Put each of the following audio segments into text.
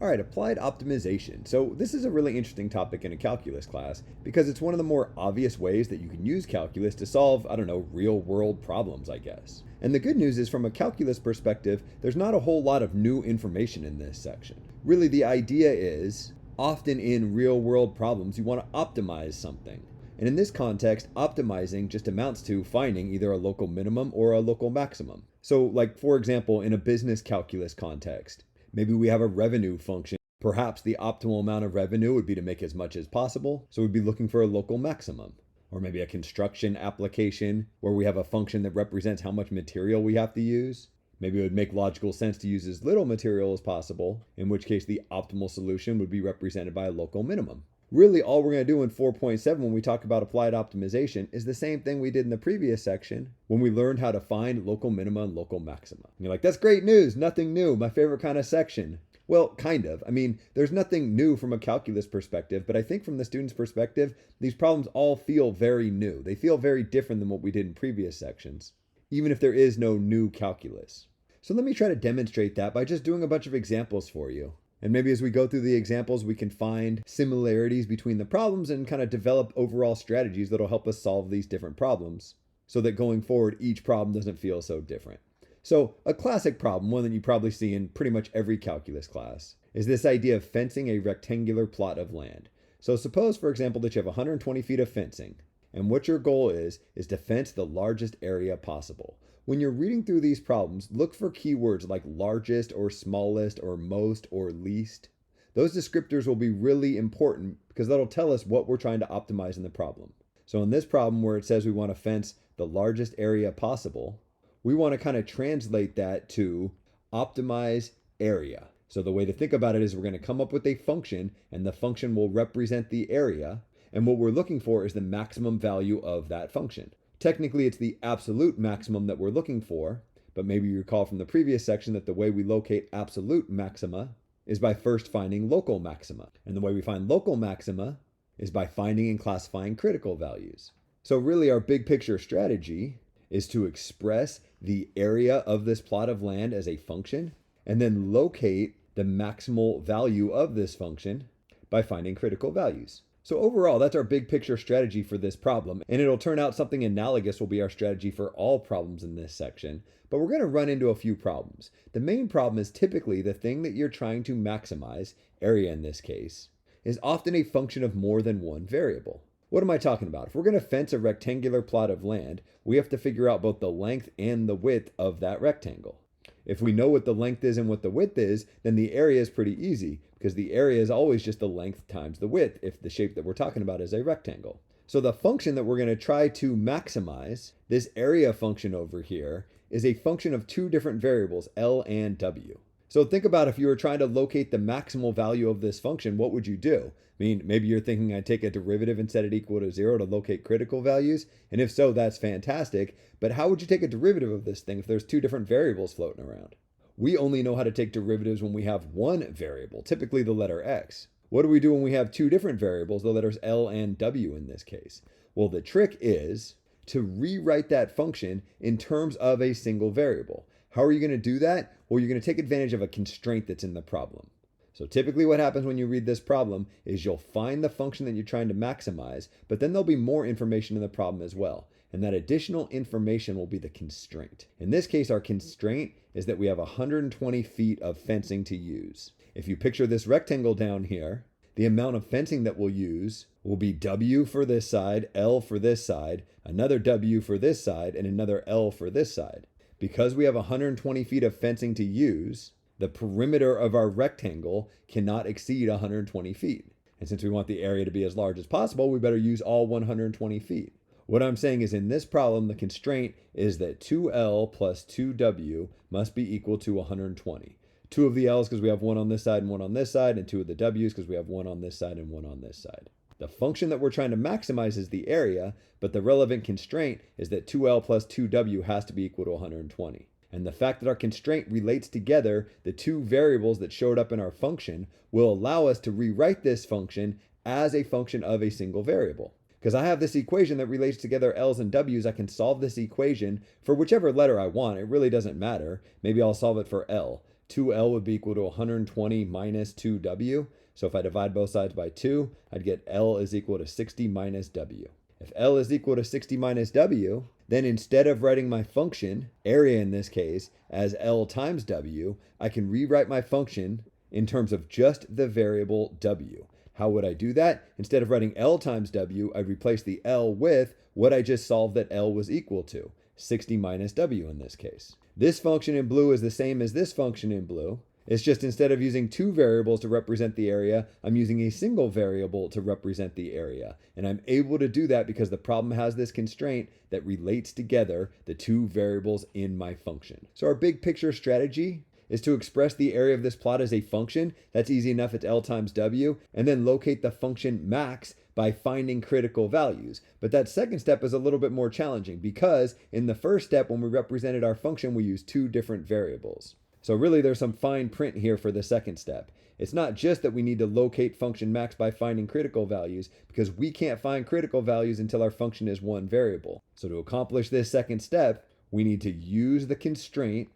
All right, applied optimization. So, this is a really interesting topic in a calculus class because it's one of the more obvious ways that you can use calculus to solve, I don't know, real world problems, I guess. And the good news is, from a calculus perspective, there's not a whole lot of new information in this section. Really, the idea is often in real world problems, you want to optimize something. And in this context, optimizing just amounts to finding either a local minimum or a local maximum. So, like for example, in a business calculus context, maybe we have a revenue function. Perhaps the optimal amount of revenue would be to make as much as possible, so we'd be looking for a local maximum. Or maybe a construction application where we have a function that represents how much material we have to use. Maybe it would make logical sense to use as little material as possible, in which case the optimal solution would be represented by a local minimum. Really, all we're going to do in 4.7 when we talk about applied optimization is the same thing we did in the previous section when we learned how to find local minima and local maxima. And you're like, that's great news, nothing new, my favorite kind of section. Well, kind of. I mean, there's nothing new from a calculus perspective, but I think from the student's perspective, these problems all feel very new. They feel very different than what we did in previous sections, even if there is no new calculus. So let me try to demonstrate that by just doing a bunch of examples for you. And maybe as we go through the examples, we can find similarities between the problems and kind of develop overall strategies that'll help us solve these different problems so that going forward, each problem doesn't feel so different. So a classic problem, one that you probably see in pretty much every calculus class, is this idea of fencing a rectangular plot of land. So suppose, for example, that you have 120 feet of fencing, and what your goal is to fence the largest area possible. When you're reading through these problems, look for keywords like largest or smallest or most or least. Those descriptors will be really important because that'll tell us what we're trying to optimize in the problem. So in this problem where it says we want to fence the largest area possible, we want to kind of translate that to optimize area. So the way to think about it is we're going to come up with a function and the function will represent the area. And what we're looking for is the maximum value of that function. Technically, it's the absolute maximum that we're looking for, but maybe you recall from the previous section that the way we locate absolute maxima is by first finding local maxima. And the way we find local maxima is by finding and classifying critical values. So really our big picture strategy is to express the area of this plot of land as a function and then locate the maximal value of this function by finding critical values. So overall, that's our big picture strategy for this problem, and it'll turn out something analogous will be our strategy for all problems in this section, but we're going to run into a few problems. The main problem is typically the thing that you're trying to maximize, area in this case, is often a function of more than one variable. What am I talking about? If we're going to fence a rectangular plot of land, we have to figure out both the length and the width of that rectangle. If we know what the length is and what the width is, then the area is pretty easy because the area is always just the length times the width if the shape that we're talking about is a rectangle. So the function that we're going to try to maximize, this area function over here, is a function of two different variables, L and W. So think about if you were trying to locate the maximal value of this function, what would you do? I mean, maybe you're thinking I'd take a derivative and set it equal to 0 to locate critical values. And if so, that's fantastic. But how would you take a derivative of this thing if there's two different variables floating around? We only know how to take derivatives when we have one variable, typically the letter x. What do we do when we have two different variables, the letters L and W in this case? Well, the trick is to rewrite that function in terms of a single variable. How are you going to do that? Well, you're going to take advantage of a constraint that's in the problem. So typically what happens when you read this problem is you'll find the function that you're trying to maximize, but then there'll be more information in the problem as well. And that additional information will be the constraint. In this case, our constraint is that we have 120 feet of fencing to use. If you picture this rectangle down here, the amount of fencing that we'll use will be W for this side, L for this side, another W for this side, and another L for this side. Because we have 120 feet of fencing to use, the perimeter of our rectangle cannot exceed 120 feet. And since we want the area to be as large as possible, we better use all 120 feet. What I'm saying is in this problem, the constraint is that 2L plus 2W must be equal to 120. Two of the L's because we have one on this side and one on this side, and two of the W's because we have one on this side and one on this side. The function that we're trying to maximize is the area, but the relevant constraint is that 2L plus 2W has to be equal to 120. And the fact that our constraint relates together the two variables that showed up in our function will allow us to rewrite this function as a function of a single variable. Because I have this equation that relates together L's and W's, I can solve this equation for whichever letter I want. It really doesn't matter. Maybe I'll solve it for L. 2L would be equal to 120 minus 2W. So if I divide both sides by 2, I'd get L is equal to 60 minus W. If L is equal to 60 minus W, then instead of writing my function, area in this case, as L times W, I can rewrite my function in terms of just the variable W. How would I do that? Instead of writing L times W, I'd replace the L with what I just solved that L was equal to, 60 minus W in this case. This function in blue is the same as this function in blue. It's just instead of using two variables to represent the area, I'm using a single variable to represent the area. And I'm able to do that because the problem has this constraint that relates together the two variables in my function. So our big picture strategy is to express the area of this plot as a function. That's easy enough, it's L times W, and then locate the function max by finding critical values. But that second step is a little bit more challenging because in the first step, when we represented our function, we used two different variables. So really there's some fine print here for the second step. It's not just that we need to locate function max by finding critical values, because we can't find critical values until our function is one variable. So to accomplish this second step, we need to use the constraint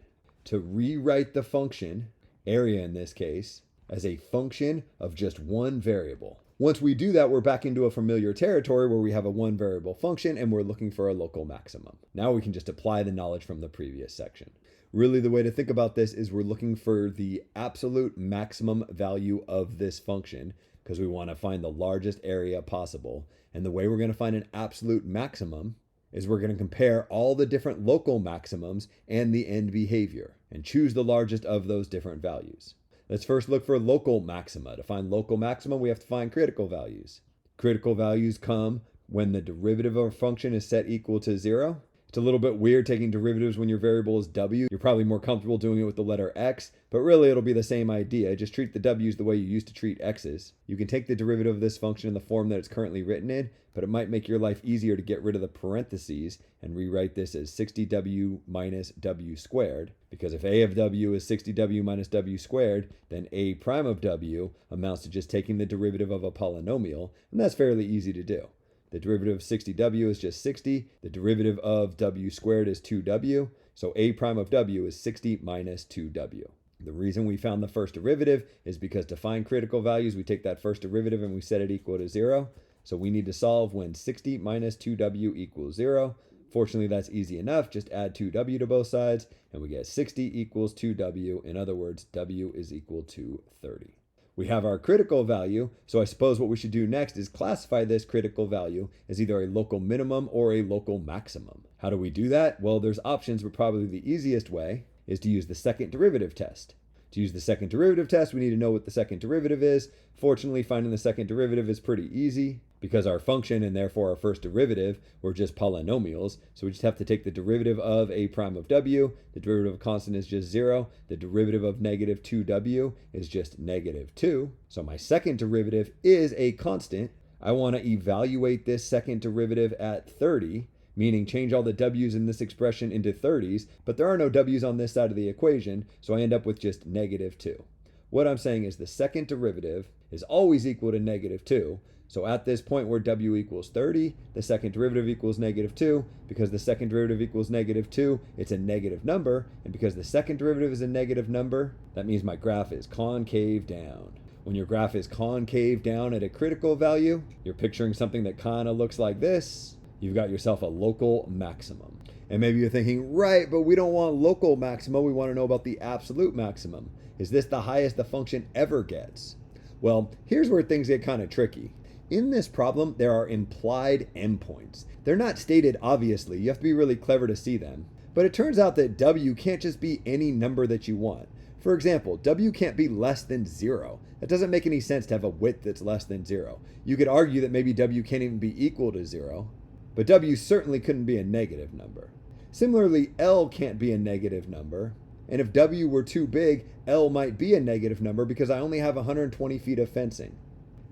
to rewrite the function, area in this case, as a function of just one variable. Once we do that, we're back into a familiar territory where we have a one variable function and we're looking for a local maximum. Now we can just apply the knowledge from the previous section. Really, the way to think about this is we're looking for the absolute maximum value of this function because we want to find the largest area possible. And the way we're going to find an absolute maximum is we're going to compare all the different local maximums and the end behavior and choose the largest of those different values. Let's first look for local maxima. To find local maxima, we have to find critical values. Critical values come when the derivative of a function is set equal to 0. It's a little bit weird taking derivatives when your variable is W. You're probably more comfortable doing it with the letter X, but really it'll be the same idea. Just treat the W's the way you used to treat X's. You can take the derivative of this function in the form that it's currently written in, but it might make your life easier to get rid of the parentheses and rewrite this as 60W minus W squared. Because if A of W is 60W minus W squared, then A prime of W amounts to just taking the derivative of a polynomial, and that's fairly easy to do. The derivative of 60W is just 60. The derivative of W squared is 2W. So A prime of W is 60 minus 2W. The reason we found the first derivative is because to find critical values, we take that first derivative and we set it equal to 0. So we need to solve when 60 minus 2W equals 0. Fortunately, that's easy enough. Just add 2W to both sides and we get 60 equals 2W. In other words, W is equal to 30. We have our critical value, so I suppose what we should do next is classify this critical value as either a local minimum or a local maximum. How do we do that? Well, there's options, but probably the easiest way is to use the second derivative test. To use the second derivative test, we need to know what the second derivative is. Fortunately, finding the second derivative is pretty easy because our function and therefore our first derivative were just polynomials. So we just have to take the derivative of A prime of W. The derivative of constant is just 0. The derivative of negative 2W is just negative 2. So my second derivative is a constant. I want to evaluate this second derivative at 30. Meaning change all the W's in this expression into 30s, but there are no W's on this side of the equation, so I end up with just negative 2. What I'm saying is the second derivative is always equal to negative 2, so at this point where W equals 30, the second derivative equals negative 2. Because the second derivative equals negative 2, it's a negative number, and because the second derivative is a negative number, that means my graph is concave down. When your graph is concave down at a critical value, you're picturing something that kind of looks like this. You've got yourself a local maximum. And maybe you're thinking, right, but we don't want local maxima. We want to know about the absolute maximum. Is this the highest the function ever gets? Well, here's where things get kind of tricky. In this problem, there are implied endpoints. They're not stated obviously. You have to be really clever to see them. But it turns out that W can't just be any number that you want. For example, W can't be less than 0. That doesn't make any sense to have a width that's less than 0. You could argue that maybe W can't even be equal to 0. But W certainly couldn't be a negative number. Similarly, L can't be a negative number. And if W were too big, L might be a negative number because I only have 120 feet of fencing.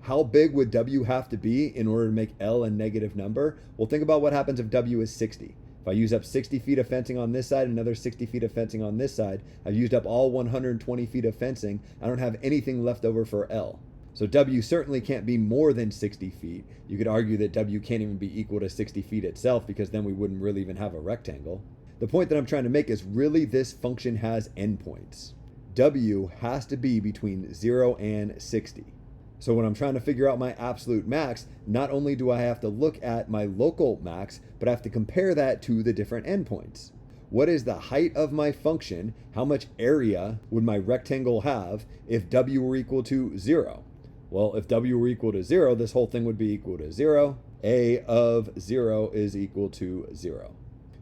How big would W have to be in order to make L a negative number? Well, think about what happens if W is 60. If I use up 60 feet of fencing on this side, another 60 feet of fencing on this side, I've used up all 120 feet of fencing. I don't have anything left over for L. So W certainly can't be more than 60 feet. You could argue that W can't even be equal to 60 feet itself because then we wouldn't really even have a rectangle. The point that I'm trying to make is really this function has endpoints. W has to be between 0 and 60. So when I'm trying to figure out my absolute max, not only do I have to look at my local max, but I have to compare that to the different endpoints. What is the height of my function? How much area would my rectangle have if W were equal to 0? Well, if W were equal to 0, this whole thing would be equal to 0. A of 0 is equal to 0.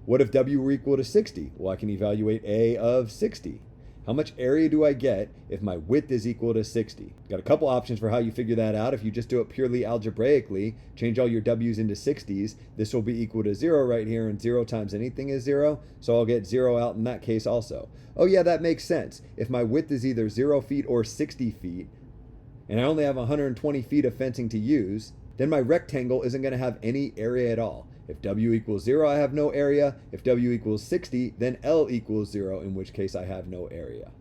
What if W were equal to 60? Well, I can evaluate A of 60. How much area do I get if my width is equal to 60? Got a couple options for how you figure that out. If you just do it purely algebraically, change all your W's into 60s, this will be equal to 0 right here, and 0 times anything is 0, so I'll get 0 out in that case also. Oh yeah, that makes sense. If my width is either 0 feet or 60 feet, and I only have 120 feet of fencing to use, then my rectangle isn't going to have any area at all. If W equals 0, I have no area. If W equals 60, then L equals 0, in which case I have no area.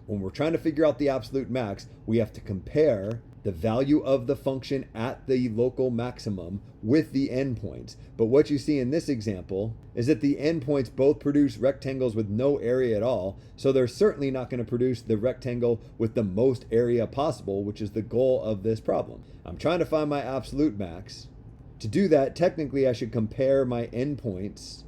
When we're trying to figure out the absolute max, we have to compare the value of the function at the local maximum with the endpoints. But what you see in this example is that the endpoints both produce rectangles with no area at all, so they're certainly not going to produce the rectangle with the most area possible, which is the goal of this problem. I'm trying to find my absolute max. To do that, technically I should compare my endpoints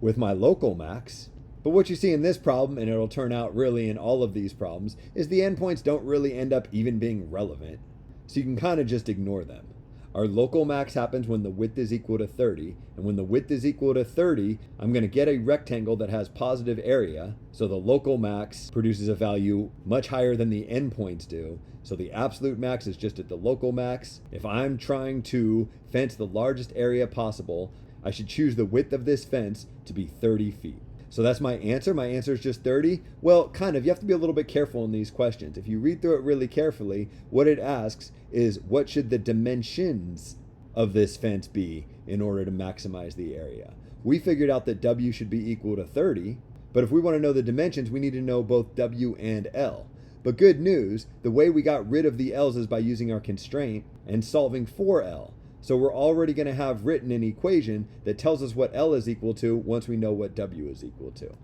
with my local max. But what you see in this problem, and it'll turn out really in all of these problems, is the endpoints don't really end up even being relevant. So you can kind of just ignore them. Our local max happens when the width is equal to 30. And when the width is equal to 30, I'm going to get a rectangle that has positive area. So the local max produces a value much higher than the endpoints do. So the absolute max is just at the local max. If I'm trying to fence the largest area possible, I should choose the width of this fence to be 30 feet. So that's my answer. My answer is just 30. Well, kind of. You have to be a little bit careful in these questions. If you read through it really carefully, what it asks is what should the dimensions of this fence be in order to maximize the area? We figured out that W should be equal to 30, but if we want to know the dimensions, we need to know both W and L. But good news, the way we got rid of the L's is by using our constraint and solving for L. So we're already going to have written an equation that tells us what L is equal to once we know what W is equal to.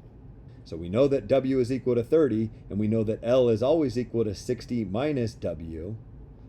So we know that W is equal to 30, and we know that L is always equal to 60 minus W.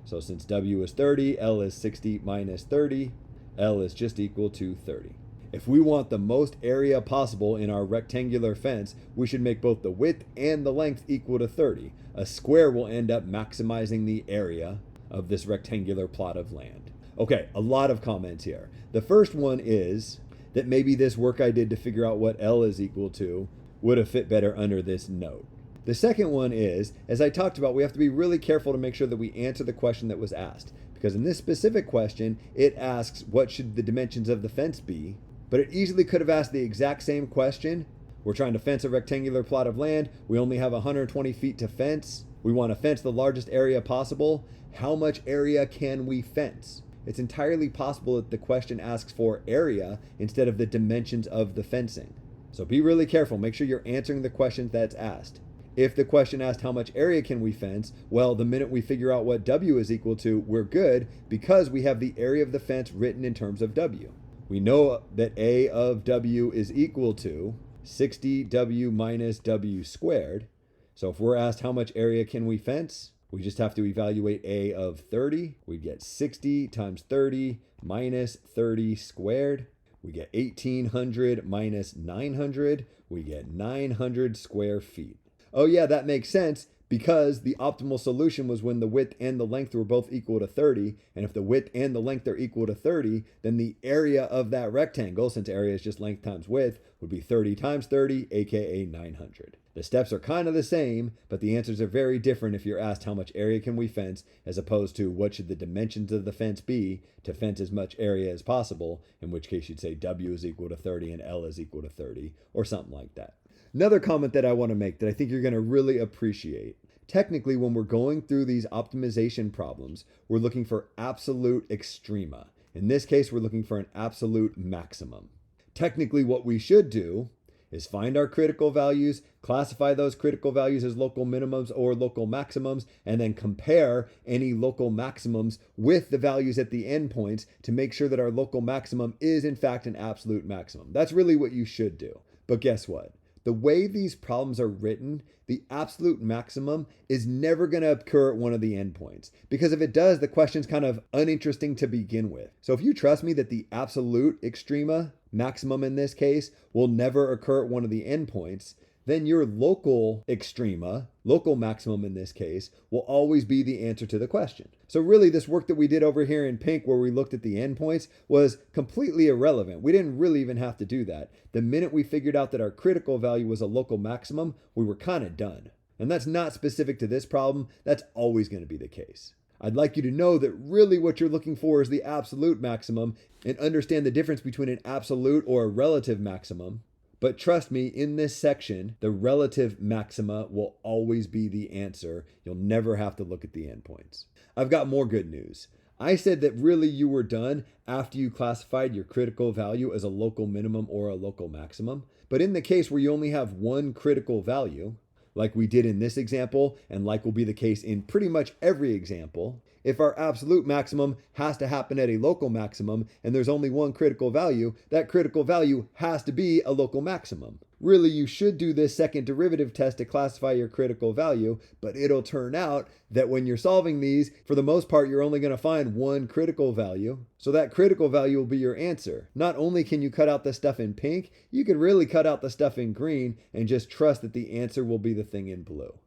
So since W is 30, L is 60 minus 30. L is just equal to 30. If we want the most area possible in our rectangular fence, we should make both the width and the length equal to 30. A square will end up maximizing the area of this rectangular plot of land. Okay, a lot of comments here. The first one is that maybe this work I did to figure out what L is equal to would have fit better under this note. The second one is, as I talked about, we have to be really careful to make sure that we answer the question that was asked. Because in this specific question, it asks what should the dimensions of the fence be, but it easily could have asked the exact same question. We're trying to fence a rectangular plot of land. We only have 120 feet to fence. We want to fence the largest area possible. How much area can we fence? It's entirely possible that the question asks for area instead of the dimensions of the fencing. So be really careful. Make sure you're answering the questions that's asked. If the question asked how much area can we fence, well, the minute we figure out what W is equal to, we're good because we have the area of the fence written in terms of W. We know that A of W is equal to 60W minus W squared. So if we're asked how much area can we fence, we just have to evaluate A of 30. We get 60 times 30 minus 30 squared. We get 1800 minus 900. We get 900 square feet. Oh yeah, that makes sense because the optimal solution was when the width and the length were both equal to 30. And if the width and the length are equal to 30, then the area of that rectangle, since area is just length times width, would be 30 times 30, aka 900. The steps are kind of the same, but the answers are very different if you're asked how much area can we fence, as opposed to what should the dimensions of the fence be to fence as much area as possible, in which case you'd say W is equal to 30 and L is equal to 30, or something like that. Another comment that I want to make that I think you're going to really appreciate. Technically, when we're going through these optimization problems, we're looking for absolute extrema. In this case, we're looking for an absolute maximum. Technically, what we should do is find our critical values, classify those critical values as local minimums or local maximums, and then compare any local maximums with the values at the endpoints to make sure that our local maximum is in fact an absolute maximum. That's really what you should do. But guess what? The way these problems are written, the absolute maximum is never going to occur at one of the endpoints. Because if it does, the question's kind of uninteresting to begin with. So if you trust me that the absolute extrema, maximum in this case, will never occur at one of the endpoints, then your local extrema, local maximum in this case, will always be the answer to the question. So really this work that we did over here in pink where we looked at the endpoints was completely irrelevant. We didn't really even have to do that. The minute we figured out that our critical value was a local maximum, we were kind of done. And that's not specific to this problem. That's always going to be the case. I'd like you to know that really what you're looking for is the absolute maximum and understand the difference between an absolute or a relative maximum. But trust me, in this section, the relative maxima will always be the answer. You'll never have to look at the endpoints. I've got more good news. I said that really you were done after you classified your critical value as a local minimum or a local maximum. But in the case where you only have one critical value, like we did in this example, and like will be the case in pretty much every example, if our absolute maximum has to happen at a local maximum and there's only one critical value, that critical value has to be a local maximum. Really, you should do this second derivative test to classify your critical value, but it'll turn out that when you're solving these, for the most part, you're only going to find one critical value. So that critical value will be your answer. Not only can you cut out the stuff in pink, you can really cut out the stuff in green and just trust that the answer will be the thing in blue.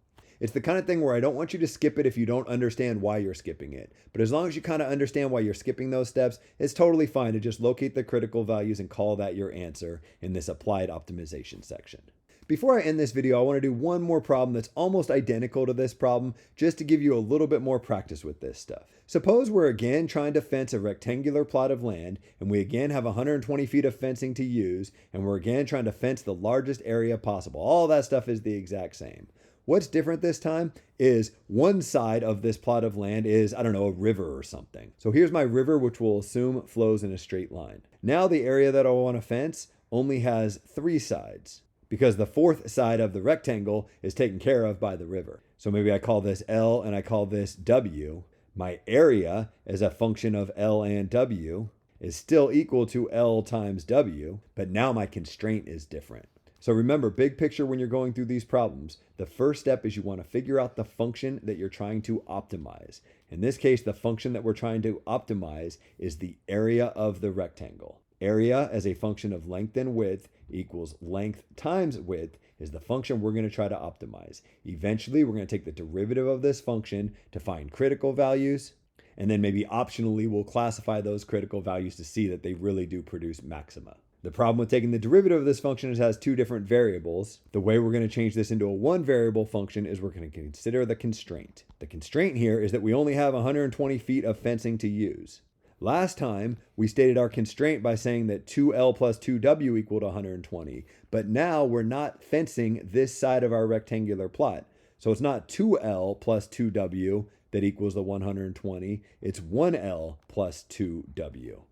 It's the kind of thing where I don't want you to skip it if you don't understand why you're skipping it. But as long as you kind of understand why you're skipping those steps, it's totally fine to just locate the critical values and call that your answer in this applied optimization section. Before I end this video, I want to do one more problem that's almost identical to this problem, just to give you a little bit more practice with this stuff. Suppose we're again trying to fence a rectangular plot of land, and we again have 120 feet of fencing to use, and we're again trying to fence the largest area possible. All that stuff is the exact same. What's different this time is one side of this plot of land is, I don't know, a river or something. So here's my river, which we'll assume flows in a straight line. Now the area that I want to fence only has 3 sides because the 4th side of the rectangle is taken care of by the river. So maybe I call this L and I call this W. My area as a function of L and W is still equal to L times W, but now my constraint is different. So remember, big picture when you're going through these problems, the first step is you want to figure out the function that you're trying to optimize. In this case, the function that we're trying to optimize is the area of the rectangle. Area as a function of length and width equals length times width is the function we're going to try to optimize. Eventually, we're going to take the derivative of this function to find critical values, and then maybe optionally we'll classify those critical values to see that they really do produce maxima. The problem with taking the derivative of this function is it has 2 different variables. The way we're going to change this into a 1 variable function is we're going to consider the constraint. The constraint here is that we only have 120 feet of fencing to use. Last time, we stated our constraint by saying that 2L plus 2W equaled 120, but now we're not fencing this side of our rectangular plot. So it's not 2L plus 2W that equals the 120, it's 1L plus 2W.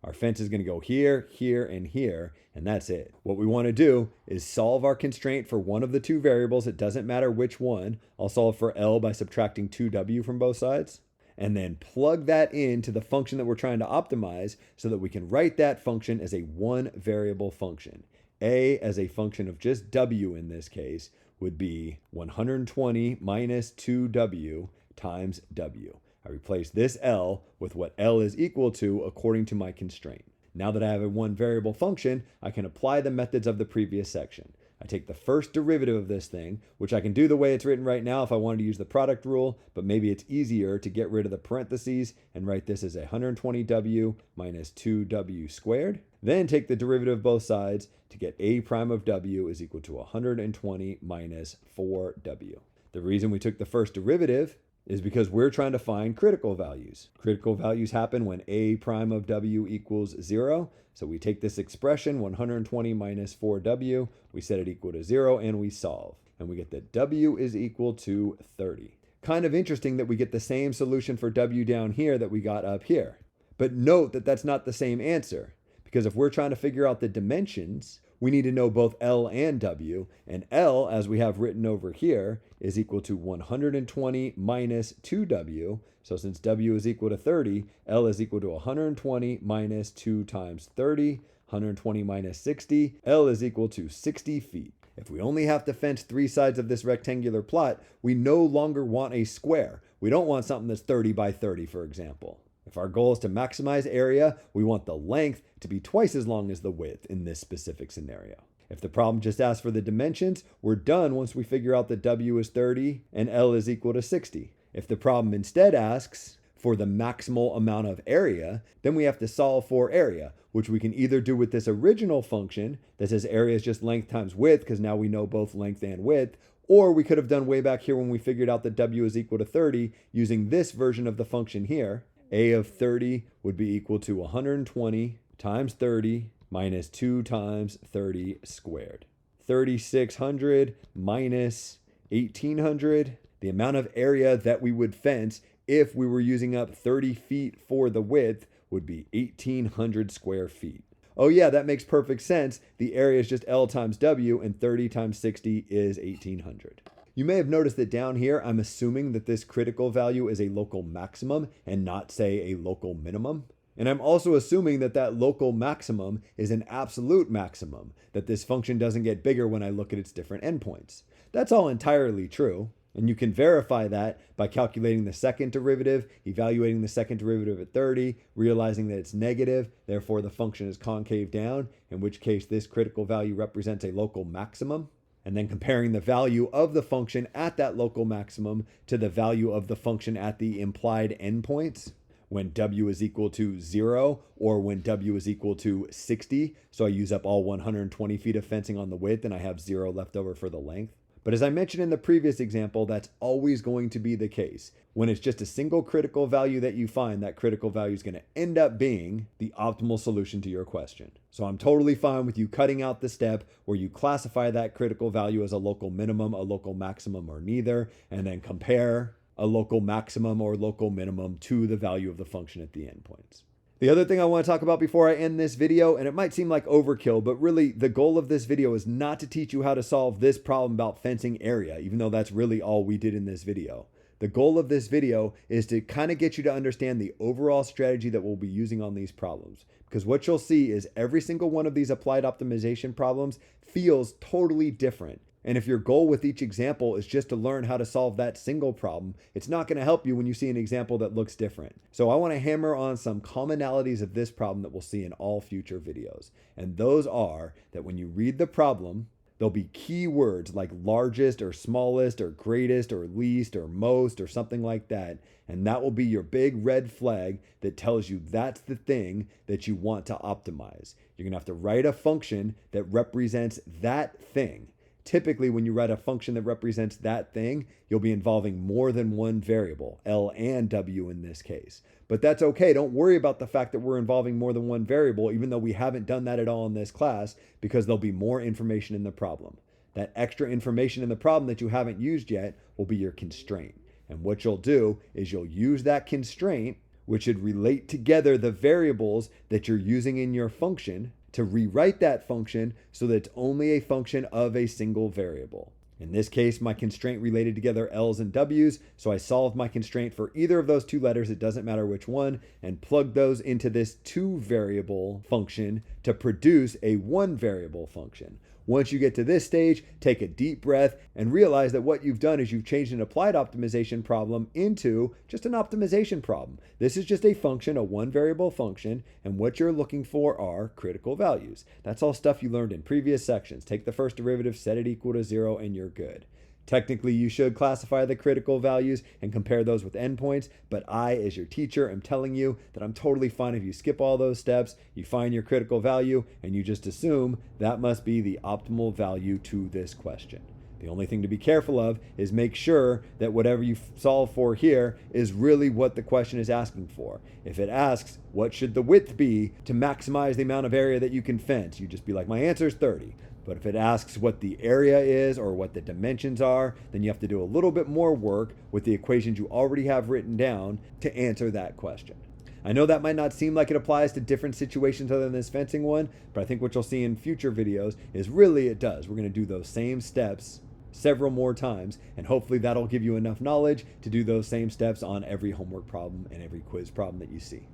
Our fence is going to go here, here, and here, and that's it. What we want to do is solve our constraint for one of the 2 variables. It doesn't matter which one. I'll solve for L by subtracting 2W from both sides, and then plug that into the function that we're trying to optimize so that we can write that function as a 1 variable function. A as a function of just W in this case would be 120 minus 2W times W. I replace this L with what L is equal to according to my constraint. Now that I have a 1 variable function, I can apply the methods of the previous section. I take the first derivative of this thing, which I can do the way it's written right now if I wanted to use the product rule, but maybe it's easier to get rid of the parentheses and write this as 120W minus 2W squared. Then take the derivative of both sides to get A prime of W is equal to 120 minus 4W. The reason we took the first derivative is because we're trying to find critical values. Critical values happen when A prime of W equals 0. So we take this expression, 120 minus 4W, we set it equal to 0, and we solve. And we get that W is equal to 30. Kind of interesting that we get the same solution for W down here that we got up here. But note that that's not the same answer, because if we're trying to figure out the dimensions, we need to know both L and W, and L, as we have written over here, is equal to 120 minus 2W. So since W is equal to 30, L is equal to 120 minus 2 times 30, 120 minus 60. L is equal to 60 feet. If we only have to fence 3 sides of this rectangular plot, we no longer want a square. We don't want something that's 30 by 30, for example. If our goal is to maximize area, we want the length to be twice as long as the width in this specific scenario. If the problem just asks for the dimensions, we're done once we figure out that W is 30 and L is equal to 60. If the problem instead asks for the maximal amount of area, then we have to solve for area, which we can either do with this original function that says area is just length times width, because now we know both length and width, or we could have done way back here when we figured out that W is equal to 30 using this version of the function here. A of 30 would be equal to 120 times 30 minus 2 times 30 squared. 3,600 minus 1,800, the amount of area that we would fence if we were using up 30 feet for the width would be 1,800 square feet. Oh yeah, that makes perfect sense. The area is just L times W, and 30 times 60 is 1,800. You may have noticed that down here, I'm assuming that this critical value is a local maximum and not, say, a local minimum. And I'm also assuming that that local maximum is an absolute maximum, that this function doesn't get bigger when I look at its different endpoints. That's all entirely true. And you can verify that by calculating the second derivative, evaluating the second derivative at 30, realizing that it's negative, therefore the function is concave down, in which case this critical value represents a local maximum, and then comparing the value of the function at that local maximum to the value of the function at the implied endpoints when W is equal to 0 or when W is equal to 60. So I use up all 120 feet of fencing on the width and I have 0 left over for the length. But as I mentioned in the previous example, that's always going to be the case. When it's just a single critical value that you find, that critical value is going to end up being the optimal solution to your question. So I'm totally fine with you cutting out the step where you classify that critical value as a local minimum, a local maximum, or neither, and then compare a local maximum or local minimum to the value of the function at the endpoints. The other thing I want to talk about before I end this video, and it might seem like overkill, but really the goal of this video is not to teach you how to solve this problem about fencing area, even though that's really all we did in this video. The goal of this video is to kind of get you to understand the overall strategy that we'll be using on these problems. Because what you'll see is every single one of these applied optimization problems feels totally different. And if your goal with each example is just to learn how to solve that single problem, it's not going to help you when you see an example that looks different. So I want to hammer on some commonalities of this problem that we'll see in all future videos. And those are that when you read the problem, there'll be keywords like largest or smallest or greatest or least or most or something like that. And that will be your big red flag that tells you that's the thing that you want to optimize. You're going to have to write a function that represents that thing. Typically, when you write a function that represents that thing, you'll be involving more than one variable, L and W in this case. But that's okay. Don't worry about the fact that we're involving more than one variable, even though we haven't done that at all in this class, because there'll be more information in the problem. That extra information in the problem that you haven't used yet will be your constraint. And what you'll do is you'll use that constraint, which should relate together the variables that you're using in your function, to rewrite that function so that it's only a function of a single variable. In this case, my constraint related together L's and W's, so I solved my constraint for either of those two letters, it doesn't matter which one, and plugged those into this 2-variable function to produce a 1-variable function. Once you get to this stage, take a deep breath and realize that what you've done is you've changed an applied optimization problem into just an optimization problem. This is just a function, a 1-variable function, and what you're looking for are critical values. That's all stuff you learned in previous sections. Take the first derivative, set it equal to 0, and you're good. Technically, you should classify the critical values and compare those with endpoints, but I, as your teacher, am telling you that I'm totally fine if you skip all those steps, you find your critical value, and you just assume that must be the optimal value to this question. The only thing to be careful of is make sure that whatever you solve for here is really what the question is asking for. If it asks, what should the width be to maximize the amount of area that you can fence, you just be like, my answer is 30. But if it asks what the area is or what the dimensions are, then you have to do a little bit more work with the equations you already have written down to answer that question. I know that might not seem like it applies to different situations other than this fencing one, but I think what you'll see in future videos is really it does. We're going to do those same steps several more times, and hopefully that'll give you enough knowledge to do those same steps on every homework problem and every quiz problem that you see.